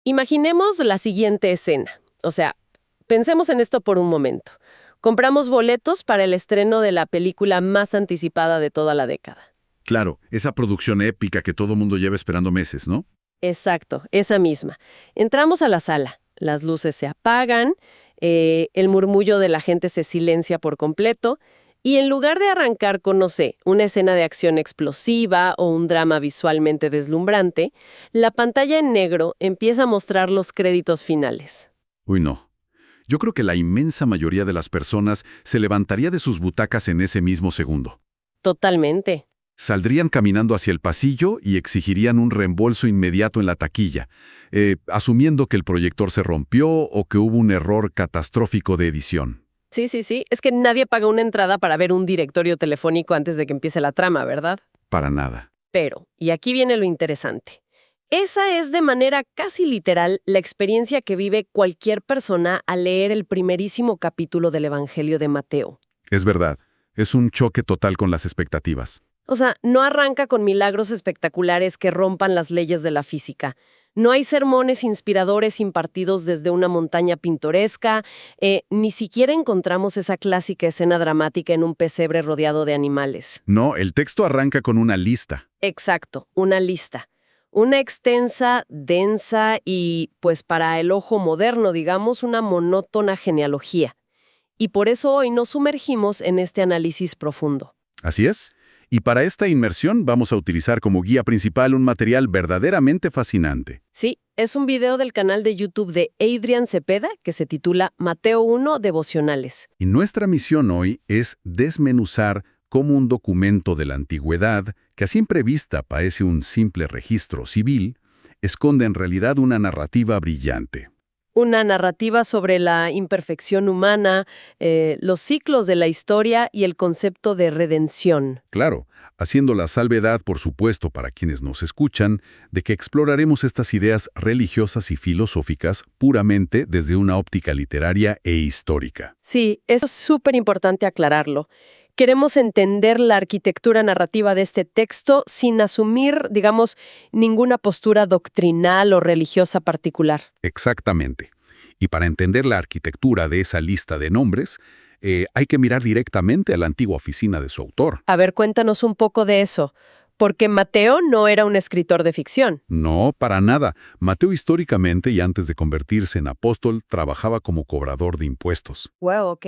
Imaginemos la siguiente escena. O sea, pensemos en esto por un momento. Compramos boletos para el estreno de la película más anticipada de toda la década. Claro, esa producción épica que todo mundo lleva esperando meses, ¿no? Exacto, esa misma. Entramos a la sala, las luces se apagan, el murmullo de la gente se silencia por completo, y en lugar de arrancar con, no sé, una escena de acción explosiva o un drama visualmente deslumbrante, la pantalla en negro empieza a mostrar los créditos finales. Uy, no. Yo creo que la inmensa mayoría de las personas se levantaría de sus butacas en ese mismo segundo. Totalmente. Saldrían caminando hacia el pasillo y exigirían un reembolso inmediato en la taquilla, asumiendo que el proyector se rompió o que hubo un error catastrófico de edición. Sí. Es que nadie paga una entrada para ver un directorio telefónico antes de que empiece la trama, ¿verdad? Para nada. Pero, y aquí viene lo interesante, esa es de manera casi literal la experiencia que vive cualquier persona al leer el primerísimo capítulo del Evangelio de Mateo. Es verdad, es un choque total con las expectativas. O sea, no arranca con milagros espectaculares que rompan las leyes de la física. No hay sermones inspiradores impartidos desde una montaña pintoresca, ni siquiera encontramos esa clásica escena dramática en un pesebre rodeado de animales. No, el texto arranca con una lista. Exacto, una lista. Una extensa, densa y, pues para el ojo moderno, digamos, una monótona genealogía. Y por eso hoy nos sumergimos en este análisis profundo. Así es. Y para esta inmersión vamos a utilizar como guía principal un material verdaderamente fascinante. Sí, es un video del canal de YouTube de Adrián Cepeda que se titula Mateo 1 Devocionales. Y nuestra misión hoy es desmenuzar cómo un documento de la antigüedad, que a simple vista parece un simple registro civil, esconde en realidad una narrativa brillante. Una narrativa sobre la imperfección humana, los ciclos de la historia y el concepto de redención. Claro, haciendo la salvedad, por supuesto, para quienes nos escuchan, de que exploraremos estas ideas religiosas y filosóficas puramente desde una óptica literaria e histórica. Sí, eso es súper importante aclararlo. Queremos entender la arquitectura narrativa de este texto sin asumir, digamos, ninguna postura doctrinal o religiosa particular. Exactamente. Y para entender la arquitectura de esa lista de nombres, hay que mirar directamente a la antigua oficina de su autor. A ver, cuéntanos un poco de eso, porque Mateo no era un escritor de ficción. No, para nada. Mateo históricamente y antes de convertirse en apóstol, trabajaba como cobrador de impuestos. Wow, ok.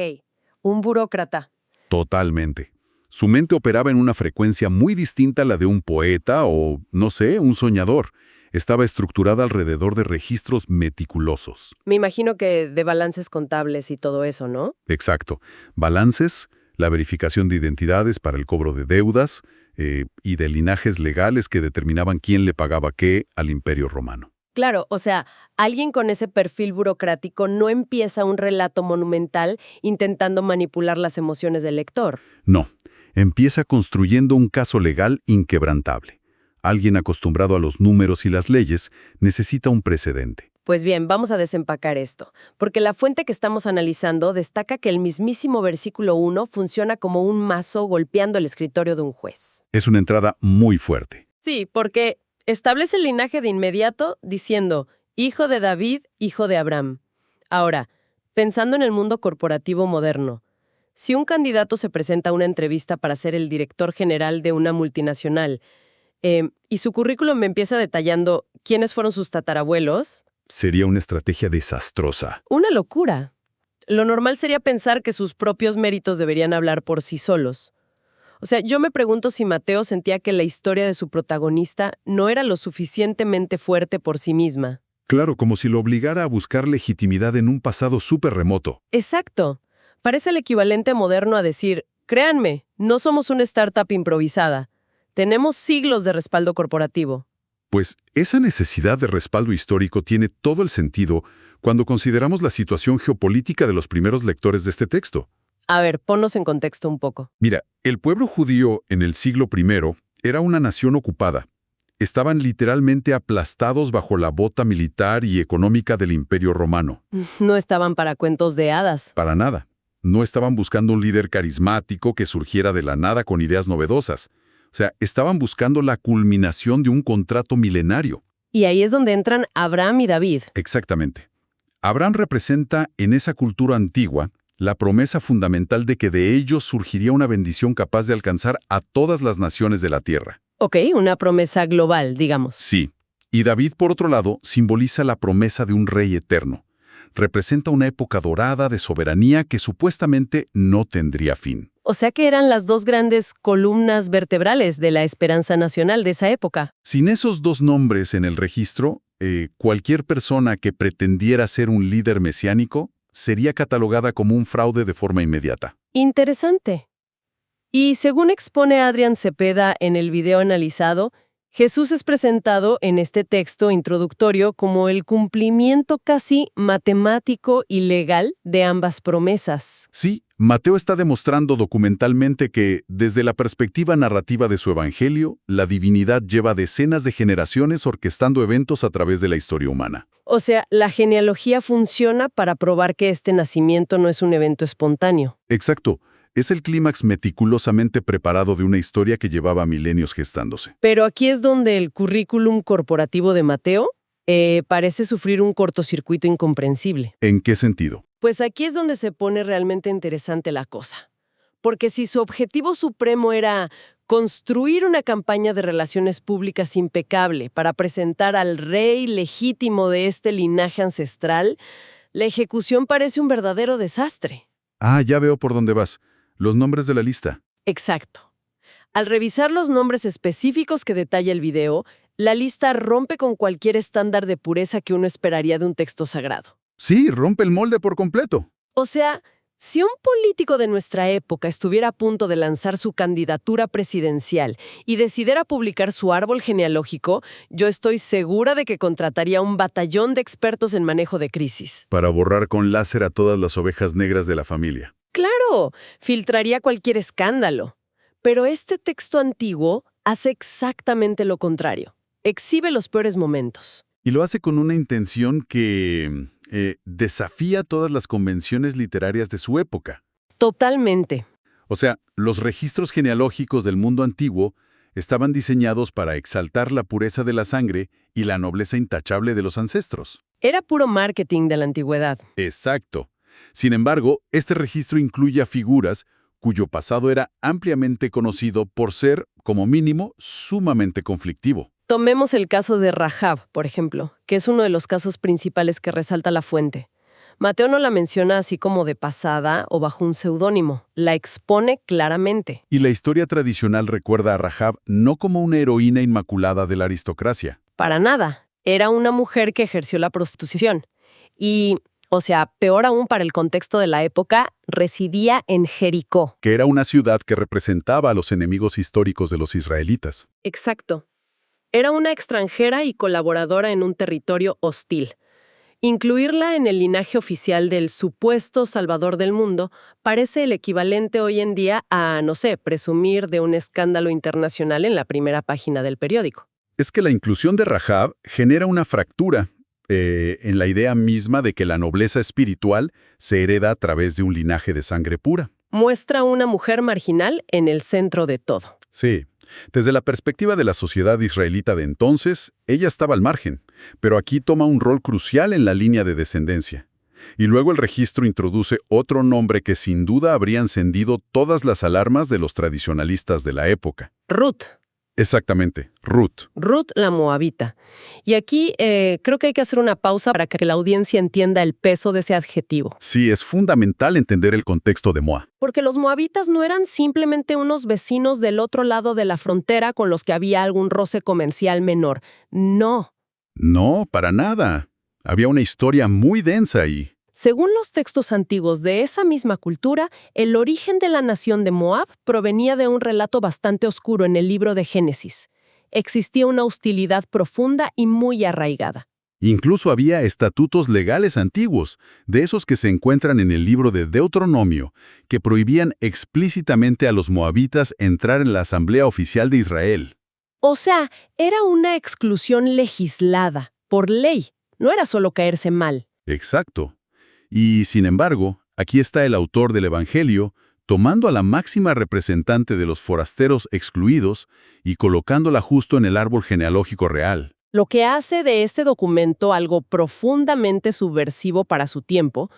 Un burócrata. Totalmente. Su mente operaba en una frecuencia muy distinta a la de un poeta o, no sé, un soñador. Estaba estructurada alrededor de registros meticulosos. Me imagino que de balances contables y todo eso, ¿no? Exacto. Balances, la verificación de identidades para el cobro de deudas y de linajes legales que determinaban quién le pagaba qué al Imperio Romano. Claro, o sea, alguien con ese perfil burocrático no empieza un relato monumental intentando manipular las emociones del lector. No, empieza construyendo un caso legal inquebrantable. Alguien acostumbrado a los números y las leyes necesita un precedente. Pues bien, vamos a desempacar esto, porque la fuente que estamos analizando destaca que el mismísimo versículo 1 funciona como un mazo golpeando el escritorio de un juez. Es una entrada muy fuerte. Sí, porque establece el linaje de inmediato diciendo, hijo de David, hijo de Abraham. Ahora, pensando en el mundo corporativo moderno, si un candidato se presenta a una entrevista para ser el director general de una multinacional y su currículum me empieza detallando quiénes fueron sus tatarabuelos, Sería una estrategia desastrosa. una locura. Lo normal sería pensar que sus propios méritos deberían hablar por sí solos. O sea, yo me pregunto si Mateo sentía que la historia de su protagonista no era lo suficientemente fuerte por sí misma. Claro, como si lo obligara a buscar legitimidad en un pasado súper remoto. Exacto. Parece el equivalente moderno a decir, créanme, no somos una startup improvisada. Tenemos siglos de respaldo corporativo. Pues esa necesidad de respaldo histórico tiene todo el sentido cuando consideramos la situación geopolítica de los primeros lectores de este texto. A ver, ponnos en contexto un poco. Mira, el pueblo judío en el siglo I era una nación ocupada. Estaban literalmente aplastados bajo la bota militar y económica del Imperio Romano. No estaban para cuentos de hadas. Para nada. No estaban buscando un líder carismático que surgiera de la nada con ideas novedosas. O sea, estaban buscando la culminación de un contrato milenario. Y ahí es donde entran Abraham y David. Exactamente. Abraham representa en esa cultura antigua la promesa fundamental de que de ellos surgiría una bendición capaz de alcanzar a todas las naciones de la tierra. Ok, una promesa global, digamos. Sí. Y David, por otro lado, simboliza la promesa de un rey eterno. Representa una época dorada de soberanía que supuestamente no tendría fin. O sea que eran las dos grandes columnas vertebrales de la esperanza nacional de esa época. Sin esos dos nombres en el registro, cualquier persona que pretendiera ser un líder mesiánico sería catalogada como un fraude de forma inmediata. Interesante. Y según expone Adrián Cepeda en el video analizado, Jesús es presentado en este texto introductorio como el cumplimiento casi matemático y legal de ambas promesas. Sí, Mateo está demostrando documentalmente que, desde la perspectiva narrativa de su evangelio, la divinidad lleva decenas de generaciones orquestando eventos a través de la historia humana. O sea, la genealogía funciona para probar que este nacimiento no es un evento espontáneo. Exacto. Es el clímax meticulosamente preparado de una historia que llevaba milenios gestándose. Pero aquí es donde el currículum corporativo de Mateo parece sufrir un cortocircuito incomprensible. ¿En qué sentido? Pues aquí es donde se pone realmente interesante la cosa. Porque si su objetivo supremo era construir una campaña de relaciones públicas impecable para presentar al rey legítimo de este linaje ancestral, la ejecución parece un verdadero desastre. Ah, ya veo por dónde vas. Los nombres de la lista. Exacto. Al revisar los nombres específicos que detalla el video, la lista rompe con cualquier estándar de pureza que uno esperaría de un texto sagrado. Sí, rompe el molde por completo. O sea, si un político de nuestra época estuviera a punto de lanzar su candidatura presidencial y decidiera publicar su árbol genealógico, yo estoy segura de que contrataría un batallón de expertos en manejo de crisis. Para borrar con láser a todas las ovejas negras de la familia. ¡Claro! Filtraría cualquier escándalo. Pero este texto antiguo hace exactamente lo contrario. Exhibe los peores momentos. Y lo hace con una intención que desafía todas las convenciones literarias de su época. Totalmente. O sea, los registros genealógicos del mundo antiguo estaban diseñados para exaltar la pureza de la sangre y la nobleza intachable de los ancestros. Era puro marketing de la antigüedad. Exacto. Sin embargo, este registro incluye a figuras cuyo pasado era ampliamente conocido por ser, como mínimo, sumamente conflictivo. Tomemos el caso de Rahab, por ejemplo, que es uno de los casos principales que resalta la fuente. Mateo no la menciona así como de pasada o bajo un seudónimo, la expone claramente. Y la historia tradicional recuerda a Rahab no como una heroína inmaculada de la aristocracia. Para nada, era una mujer que ejerció la prostitución. Y, o sea, peor aún para el contexto de la época, residía en Jericó. Que era una ciudad que representaba a los enemigos históricos de los israelitas. Exacto. Era una extranjera y colaboradora en un territorio hostil. Incluirla en el linaje oficial del supuesto salvador del mundo parece el equivalente hoy en día a, no sé, presumir de un escándalo internacional en la primera página del periódico. Es que la inclusión de Rahab genera una fractura en la idea misma de que la nobleza espiritual se hereda a través de un linaje de sangre pura. Muestra a una mujer marginal en el centro de todo. Sí. Desde la perspectiva de la sociedad israelita de entonces, ella estaba al margen, pero aquí toma un rol crucial en la línea de descendencia. Y luego el registro introduce otro nombre que sin duda habría encendido todas las alarmas de los tradicionalistas de la época. Ruth. Exactamente, Ruth. Ruth la Moabita. Y aquí creo que hay que hacer una pausa para que la audiencia entienda el peso de ese adjetivo. Sí, es fundamental entender el contexto de Moab. Porque los moabitas no eran simplemente unos vecinos del otro lado de la frontera con los que había algún roce comercial menor. No. No, para nada. Había una historia muy densa ahí. Según los textos antiguos de esa misma cultura, el origen de la nación de Moab provenía de un relato bastante oscuro en el libro de Génesis. Existía una hostilidad profunda y muy arraigada. Incluso había estatutos legales antiguos, de esos que se encuentran en el libro de Deuteronomio, que prohibían explícitamente a los moabitas entrar en la Asamblea Oficial de Israel. O sea, era una exclusión legislada, por ley. No era solo caerse mal. Exacto. Y, sin embargo, aquí está el autor del Evangelio tomando a la máxima representante de los forasteros excluidos y colocándola justo en el árbol genealógico real. Lo que hace de este documento algo profundamente subversivo para su tiempo.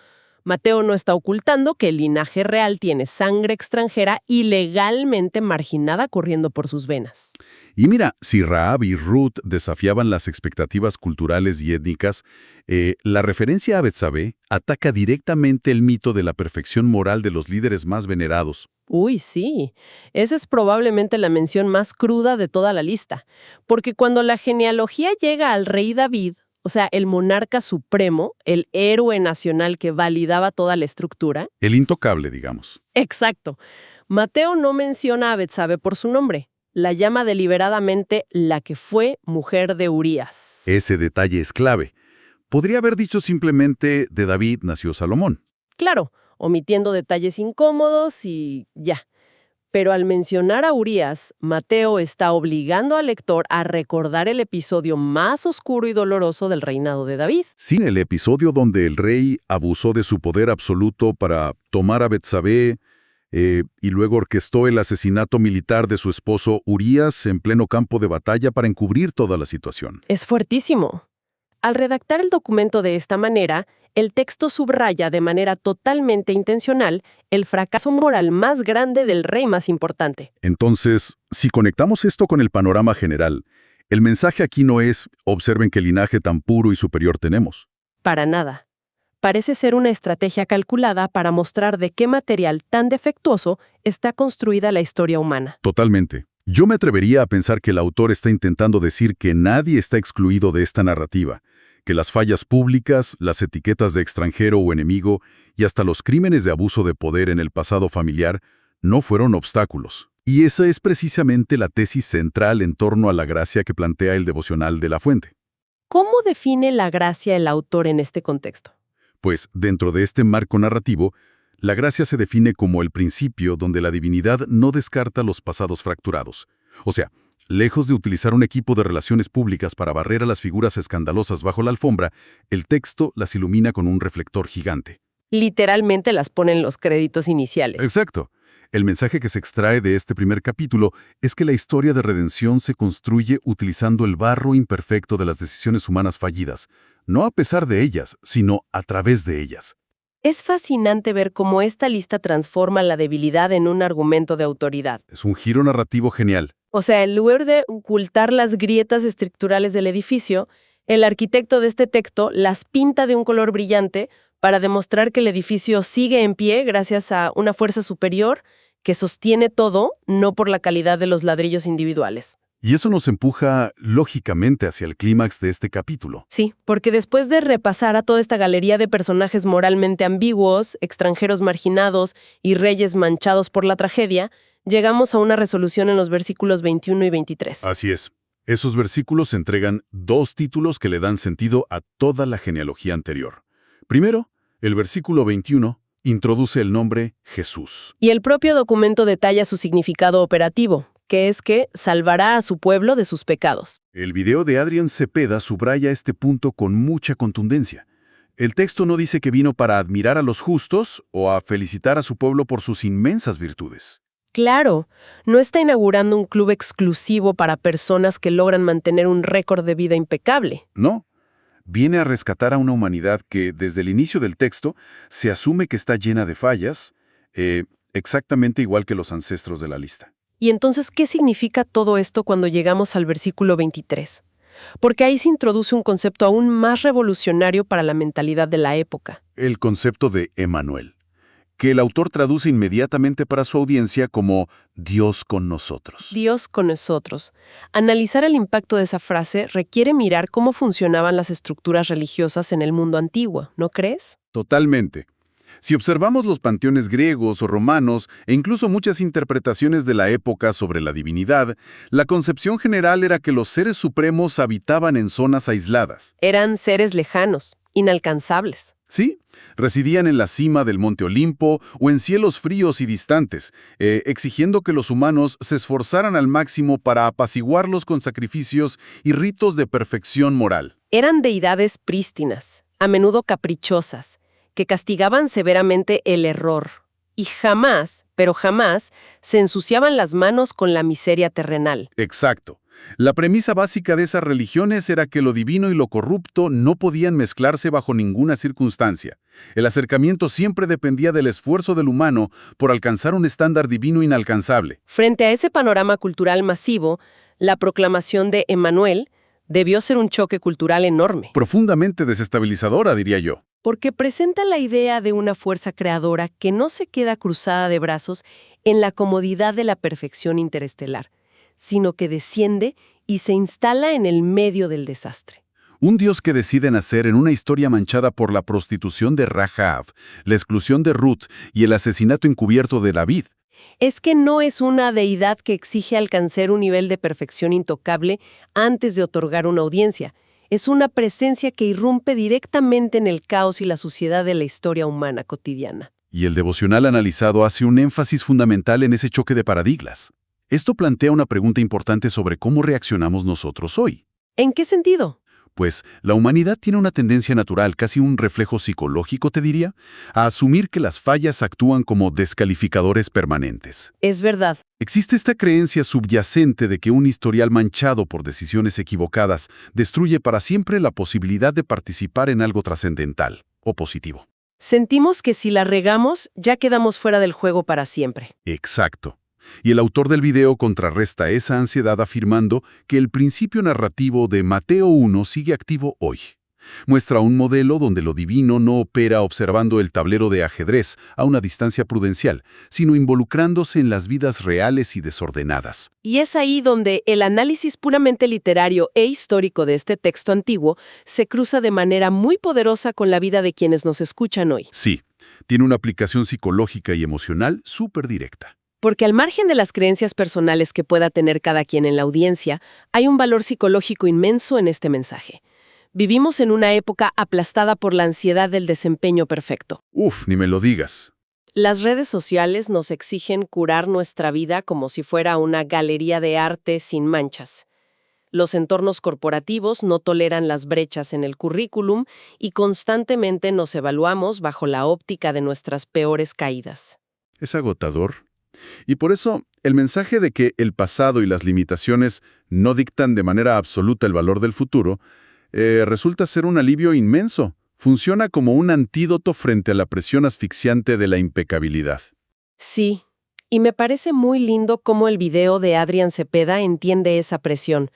Mateo no está ocultando que el linaje real tiene sangre extranjera ilegalmente marginada corriendo por sus venas. Y mira, si Rahab y Ruth desafiaban las expectativas culturales y étnicas, la referencia a Betsabé ataca directamente el mito de la perfección moral de los líderes más venerados. Uy, sí. Esa es probablemente la mención más cruda de toda la lista. Porque cuando la genealogía llega al rey David, o sea, el monarca supremo, el héroe nacional que validaba toda la estructura. El intocable, digamos. Exacto. Mateo no menciona a Betsabé por su nombre. La llama deliberadamente la que fue mujer de Urías. Ese detalle es clave. Podría haber dicho simplemente de David nació Salomón. Claro, omitiendo detalles incómodos y ya. Pero al mencionar a Urías, Mateo está obligando al lector a recordar el episodio más oscuro y doloroso del reinado de David. Sí, el episodio donde el rey abusó de su poder absoluto para tomar a Betsabé y luego orquestó el asesinato militar de su esposo Urías en pleno campo de batalla para encubrir toda la situación. Es fuertísimo. Al redactar el documento de esta manera, el texto subraya de manera totalmente intencional el fracaso moral más grande del rey más importante. Entonces, si conectamos esto con el panorama general, el mensaje aquí no es observen qué linaje tan puro y superior tenemos. Para nada. Parece ser una estrategia calculada para mostrar de qué material tan defectuoso está construida la historia humana. Totalmente. Yo me atrevería a pensar que el autor está intentando decir que nadie está excluido de esta narrativa, que las fallas públicas, las etiquetas de extranjero o enemigo y hasta los crímenes de abuso de poder en el pasado familiar no fueron obstáculos. Y esa es precisamente la tesis central en torno a la gracia que plantea el devocional de La Fuente. ¿Cómo define la gracia el autor en este contexto? Pues, dentro de este marco narrativo, la gracia se define como el principio donde la divinidad no descarta los pasados fracturados. O sea, lejos de utilizar un equipo de relaciones públicas para barrer a las figuras escandalosas bajo la alfombra, el texto las ilumina con un reflector gigante. Literalmente las pone en los créditos iniciales. Exacto. El mensaje que se extrae de este primer capítulo es que la historia de redención se construye utilizando el barro imperfecto de las decisiones humanas fallidas, no a pesar de ellas, sino a través de ellas. Es fascinante ver cómo esta lista transforma la debilidad en un argumento de autoridad. Es un giro narrativo genial. O sea, en lugar de ocultar las grietas estructurales del edificio, el arquitecto de este texto las pinta de un color brillante para demostrar que el edificio sigue en pie gracias a una fuerza superior que sostiene todo, no por la calidad de los ladrillos individuales. Y eso nos empuja lógicamente hacia el clímax de este capítulo. Sí, porque después de repasar a toda esta galería de personajes moralmente ambiguos, extranjeros marginados y reyes manchados por la tragedia, llegamos a una resolución en los versículos 21 y 23. Así es. Esos versículos entregan dos títulos que le dan sentido a toda la genealogía anterior. Primero, el versículo 21 introduce el nombre Jesús. Y el propio documento detalla su significado operativo, que es que salvará a su pueblo de sus pecados. El video de Adrián Cepeda subraya este punto con mucha contundencia. El texto no dice que vino para admirar a los justos o a felicitar a su pueblo por sus inmensas virtudes. Claro, no está inaugurando un club exclusivo para personas que logran mantener un récord de vida impecable. No, viene a rescatar a una humanidad que, desde el inicio del texto, se asume que está llena de fallas, exactamente igual que los ancestros de la lista. ¿Y entonces qué significa todo esto cuando llegamos al versículo 23? Porque ahí se introduce un concepto aún más revolucionario para la mentalidad de la época. El concepto de Emmanuel, que el autor traduce inmediatamente para su audiencia como Dios con nosotros. Dios con nosotros. Analizar el impacto de esa frase requiere mirar cómo funcionaban las estructuras religiosas en el mundo antiguo, ¿no crees? Totalmente. Si observamos los panteones griegos o romanos e incluso muchas interpretaciones de la época sobre la divinidad, la concepción general era que los seres supremos habitaban en zonas aisladas. Eran seres lejanos, inalcanzables. Sí, residían en la cima del monte Olimpo o en cielos fríos y distantes, exigiendo que los humanos se esforzaran al máximo para apaciguarlos con sacrificios y ritos de perfección moral. Eran deidades prístinas, a menudo caprichosas, que castigaban severamente el error. Y jamás, pero jamás, se ensuciaban las manos con la miseria terrenal. Exacto. La premisa básica de esas religiones era que lo divino y lo corrupto no podían mezclarse bajo ninguna circunstancia. El acercamiento siempre dependía del esfuerzo del humano por alcanzar un estándar divino inalcanzable. Frente a ese panorama cultural masivo, la proclamación de Emmanuel debió ser un choque cultural enorme, Profundamente desestabilizadora, diría yo. porque presenta la idea de una fuerza creadora que no se queda cruzada de brazos en la comodidad de la perfección interestelar, sino que desciende y se instala en el medio del desastre. Un Dios que decide nacer en una historia manchada por la prostitución de Rahab, la exclusión de Ruth y el asesinato encubierto de David. Es que no es una deidad que exige alcanzar un nivel de perfección intocable antes de otorgar una audiencia. Es una presencia que irrumpe directamente en el caos y la suciedad de la historia humana cotidiana. Y el devocional analizado hace un énfasis fundamental en ese choque de paradigmas. Esto plantea una pregunta importante sobre cómo reaccionamos nosotros hoy. ¿En qué sentido? Pues la humanidad tiene una tendencia natural, casi un reflejo psicológico, te diría, a asumir que las fallas actúan como descalificadores permanentes. Es verdad. Existe esta creencia subyacente de que un historial manchado por decisiones equivocadas destruye para siempre la posibilidad de participar en algo trascendental o positivo. Sentimos que si la regamos, ya quedamos fuera del juego para siempre. Exacto. Y el autor del video contrarresta esa ansiedad afirmando que el principio narrativo de Mateo 1 sigue activo hoy. Muestra un modelo donde lo divino no opera observando el tablero de ajedrez a una distancia prudencial, sino involucrándose en las vidas reales y desordenadas. Y es ahí donde el análisis puramente literario e histórico de este texto antiguo se cruza de manera muy poderosa con la vida de quienes nos escuchan hoy. Sí, tiene una aplicación psicológica y emocional súper directa. Porque al margen de las creencias personales que pueda tener cada quien en la audiencia, hay un valor psicológico inmenso en este mensaje. Vivimos en una época aplastada por la ansiedad del desempeño perfecto. Uf, ni me lo digas. Las redes sociales nos exigen curar nuestra vida como si fuera una galería de arte sin manchas. Los entornos corporativos no toleran las brechas en el currículum y constantemente nos evaluamos bajo la óptica de nuestras peores caídas. Es agotador. Y por eso, el mensaje de que el pasado y las limitaciones no dictan de manera absoluta el valor del futuro, resulta ser un alivio inmenso. Funciona como un antídoto frente a la presión asfixiante de la impecabilidad. Sí, y me parece muy lindo cómo el video de Adrián Cepeda entiende esa presión.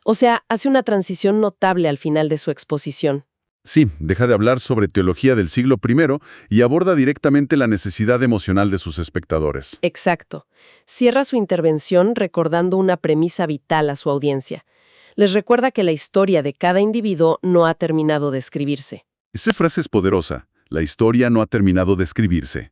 O sea, hace una transición notable al final de su exposición. Sí, deja de hablar sobre teología del siglo I y aborda directamente la necesidad emocional de sus espectadores. Exacto. Cierra su intervención recordando una premisa vital a su audiencia. Les recuerda que la historia de cada individuo no ha terminado de escribirse. Esa frase es poderosa. La historia no ha terminado de escribirse.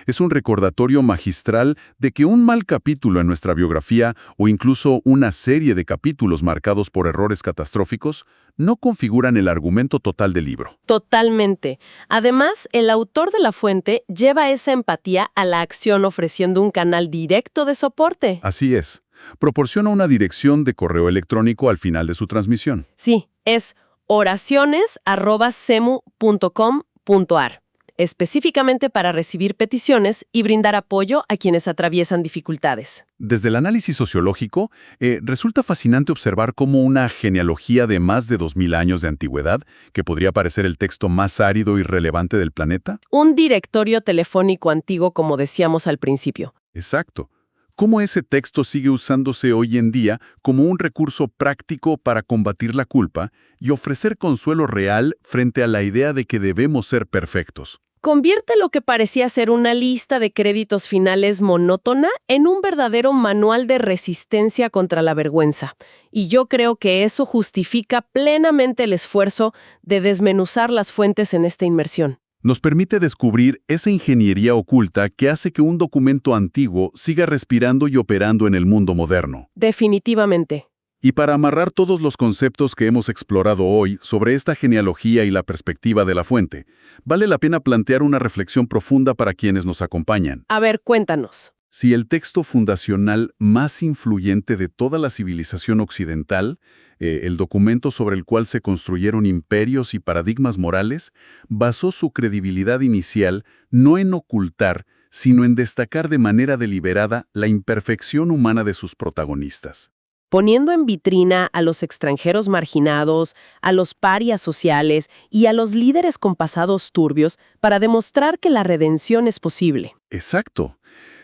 Es un recordatorio magistral de que un mal capítulo en nuestra biografía o incluso una serie de capítulos marcados por errores catastróficos no configuran el argumento total del libro. Totalmente. Además, el autor de la fuente lleva esa empatía a la acción ofreciendo un canal directo de soporte. Así es. Proporciona una dirección de correo electrónico al final de su transmisión. Sí, es oraciones@cemu.com.ar. Específicamente para recibir peticiones y brindar apoyo a quienes atraviesan dificultades. Desde el análisis sociológico, resulta fascinante observar cómo una genealogía de más de 2000 años de antigüedad, que podría parecer el texto más árido y relevante del planeta. Un directorio telefónico antiguo, como decíamos al principio. Exacto. Cómo ese texto sigue usándose hoy en día como un recurso práctico para combatir la culpa y ofrecer consuelo real frente a la idea de que debemos ser perfectos. Convierte lo que parecía ser una lista de créditos finales monótona en un verdadero manual de resistencia contra la vergüenza. Y yo creo que eso justifica plenamente el esfuerzo de desmenuzar las fuentes en esta inmersión. Nos permite descubrir esa ingeniería oculta que hace que un documento antiguo siga respirando y operando en el mundo moderno. Definitivamente. Y para amarrar todos los conceptos que hemos explorado hoy sobre esta genealogía y la perspectiva de la fuente, vale la pena plantear una reflexión profunda para quienes nos acompañan. A ver, cuéntanos. Si el texto fundacional más influyente de toda la civilización occidental, el documento sobre el cual se construyeron imperios y paradigmas morales, basó su credibilidad inicial no en ocultar, sino en destacar de manera deliberada la imperfección humana de sus protagonistas. poniendo en vitrina a los extranjeros marginados, a los parias sociales y a los líderes con pasados turbios para demostrar que la redención es posible. Exacto.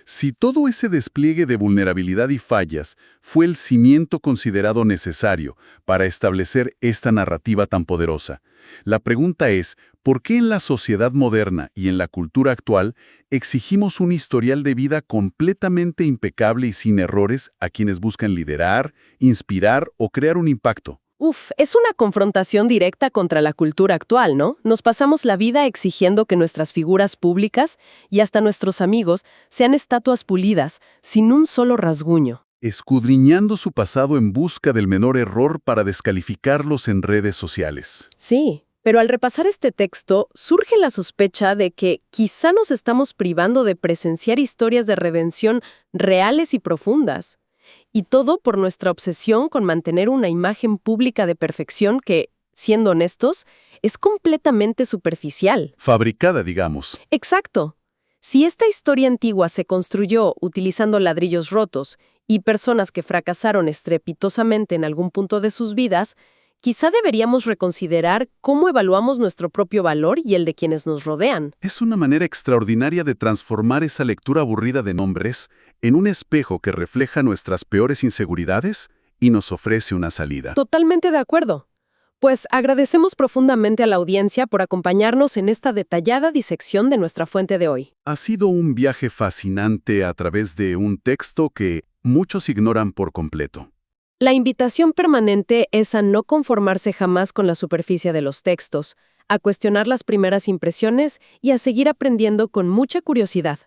Si todo ese despliegue de vulnerabilidad y fallas fue el cimiento considerado necesario para establecer esta narrativa tan poderosa, la pregunta es, ¿por qué en la sociedad moderna y en la cultura actual exigimos un historial de vida completamente impecable y sin errores a quienes buscan liderar, inspirar o crear un impacto? Es una confrontación directa contra la cultura actual, ¿no? Nos pasamos la vida exigiendo que nuestras figuras públicas y hasta nuestros amigos sean estatuas pulidas, sin un solo rasguño. Escudriñando su pasado en busca del menor error para descalificarlos en redes sociales. Sí, pero al repasar este texto, surge la sospecha de que quizá nos estamos privando de presenciar historias de redención reales y profundas. Y todo por nuestra obsesión con mantener una imagen pública de perfección que, siendo honestos, es completamente superficial. Fabricada, digamos. Exacto. Si esta historia antigua se construyó utilizando ladrillos rotos y personas que fracasaron estrepitosamente en algún punto de sus vidas, quizá deberíamos reconsiderar cómo evaluamos nuestro propio valor y el de quienes nos rodean. Es una manera extraordinaria de transformar esa lectura aburrida de nombres en un espejo que refleja nuestras peores inseguridades y nos ofrece una salida. Totalmente de acuerdo. Pues agradecemos profundamente a la audiencia por acompañarnos en esta detallada disección de nuestra fuente de hoy. Ha sido un viaje fascinante a través de un texto que muchos ignoran por completo. La invitación permanente es a no conformarse jamás con la superficie de los textos, a cuestionar las primeras impresiones y a seguir aprendiendo con mucha curiosidad.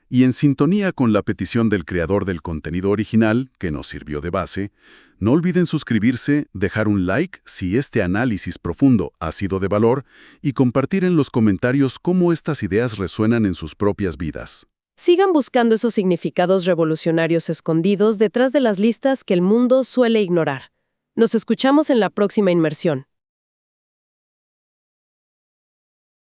Y en sintonía con la petición del creador del contenido original, que nos sirvió de base, no olviden suscribirse, dejar un like si este análisis profundo ha sido de valor y compartir en los comentarios cómo estas ideas resuenan en sus propias vidas. Sigan buscando esos significados revolucionarios escondidos detrás de las listas que el mundo suele ignorar. Nos escuchamos en la próxima inmersión.